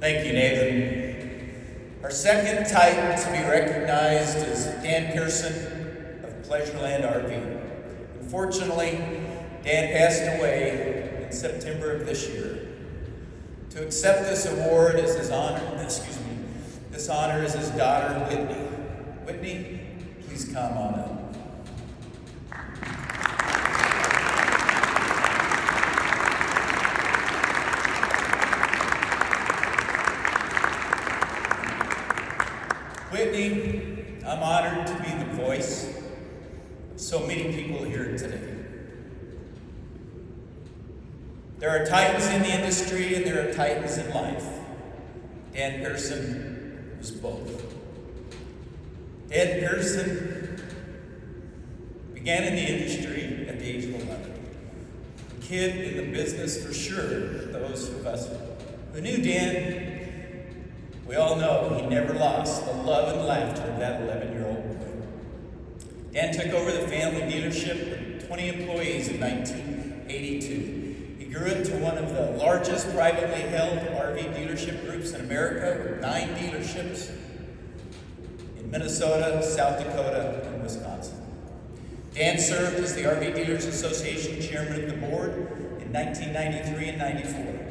Thank you, Nathan. Our second Titan to be recognized is Dan Pearson of Pleasureland RV. Unfortunately, Dan passed away in September of this year. To accept this award is this honor is his daughter, Whitney. Whitney, please come on up. Whitney, I'm honored to be the voice of so many people here today. There are titans in the industry and there are titans in life. Dan Pearson was both. Dan Pearson began in the industry at the age of 11. A kid in the business for sure. Those of us who knew Dan, we all know he never lost the love and laughter of that 11-year-old boy. Dan took over the family dealership with 20 employees in 1982. He grew into one of the largest privately held RV dealership groups in America with 9 dealerships in Minnesota, South Dakota, and Wisconsin. Dan served as the RV Dealers Association chairman of the board in 1993 and 94.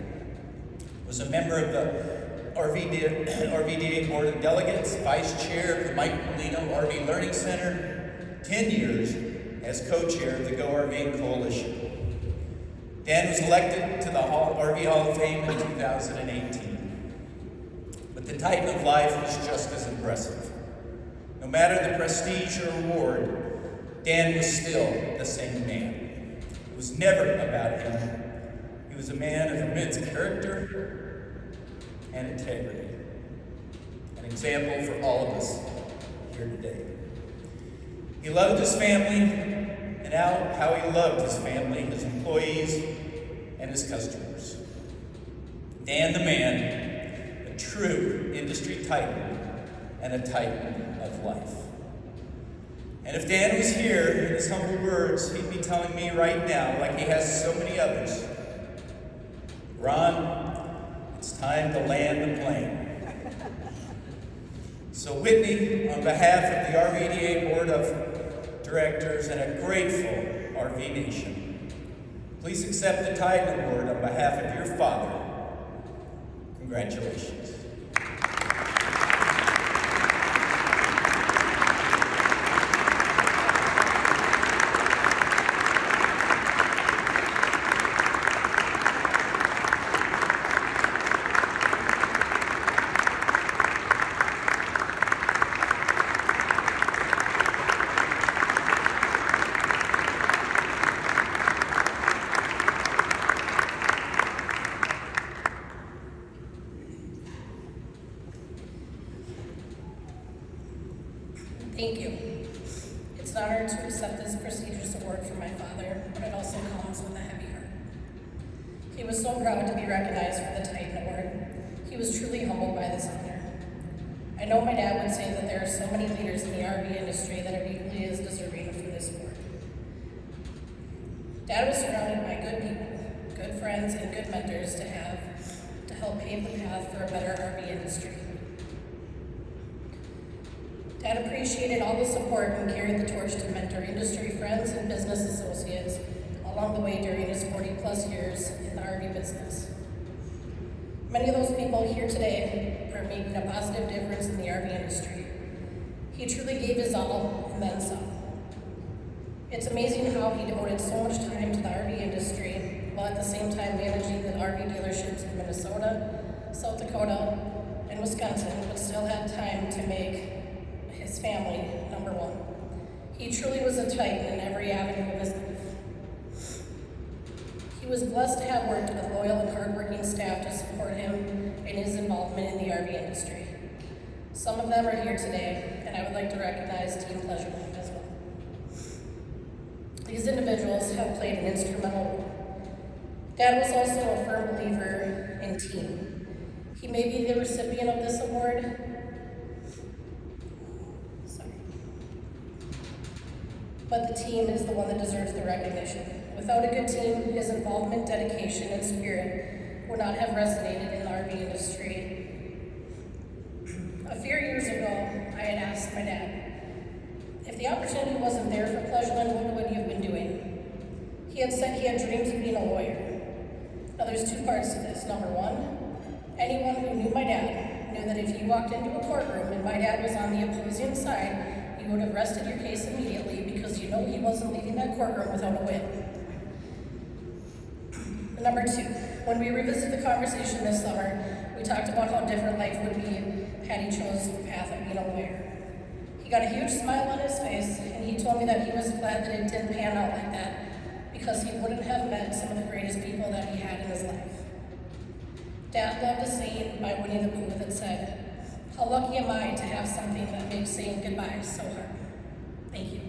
Was a member of the RVDA Board of Delegates, Vice Chair of the Mike Molino RV Learning Center, 10 years as co-chair of the Go RVing Coalition. Dan was elected to the RV Hall of Fame in 2018. But the Titan of life was just as impressive. No matter the prestige or award, Dan was still the same man. It was never about him. He was a man of immense character and integrity. An example for all of us here today. He loved his family, and how he loved his family, his employees, and his customers. Dan the man, a true industry titan, and a titan of life. And if Dan was here in his humble words, he'd be telling me right now, like he has so many others, Ron, it's time to land the plane. So Whitney, on behalf of the RVDA Board of Directors and a grateful RV Nation, please accept the Titan Award on behalf of your father. Congratulations. Thank you. It's an honor to accept this prestigious award from my father, but it also comes with a heavy heart. He was so proud to be recognized for the Titan Award. He was truly humbled by this honor. I know my dad would say that there are so many leaders in the RV industry that are equally as deserving for this award. Dad was surrounded by good people, good friends, and good mentors to help pave the path for a better RV industry. Dad appreciated all the support and carried the torch to mentor industry friends and business associates along the way during his 40-plus years in the RV business. Many of those people here today are making a positive difference in the RV industry. He truly gave his all and then some. It's amazing how he devoted so much time to the RV industry while at the same time managing the RV dealerships in Minnesota, South Dakota, and Wisconsin, but still had time to make his family number one. He truly was a titan in every avenue of his life. He was blessed to have worked with loyal and hardworking staff to support him in his involvement in the RV industry. Some of them are here today, and I would like to recognize Team Pleasureland as well. These individuals have played an instrumental role. Dad was also a firm believer in team. He may be the recipient of this award, but the team is the one that deserves the recognition. Without a good team, his involvement, dedication, and spirit would not have resonated in the RV industry He had said he had dreams of being a lawyer. Now there's two parts to this. Number one, anyone who knew my dad knew that if you walked into a courtroom and my dad was on the opposing side, you would have rested your case immediately because you know he wasn't leaving that courtroom without a win. Number two, when we revisited the conversation this summer, we talked about how different life would be had he chose the path of being a lawyer. He got a huge smile on his face, and he told me that he was glad that it didn't pan out like that because he wouldn't have met some of the greatest people that he had in his life. Dad loved a saying by Whitney the Pooh that said, "How lucky am I to have something that makes saying goodbye so hard." Thank you.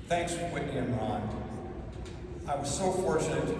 Thanks, Whitney and Ron. I was so fortunate to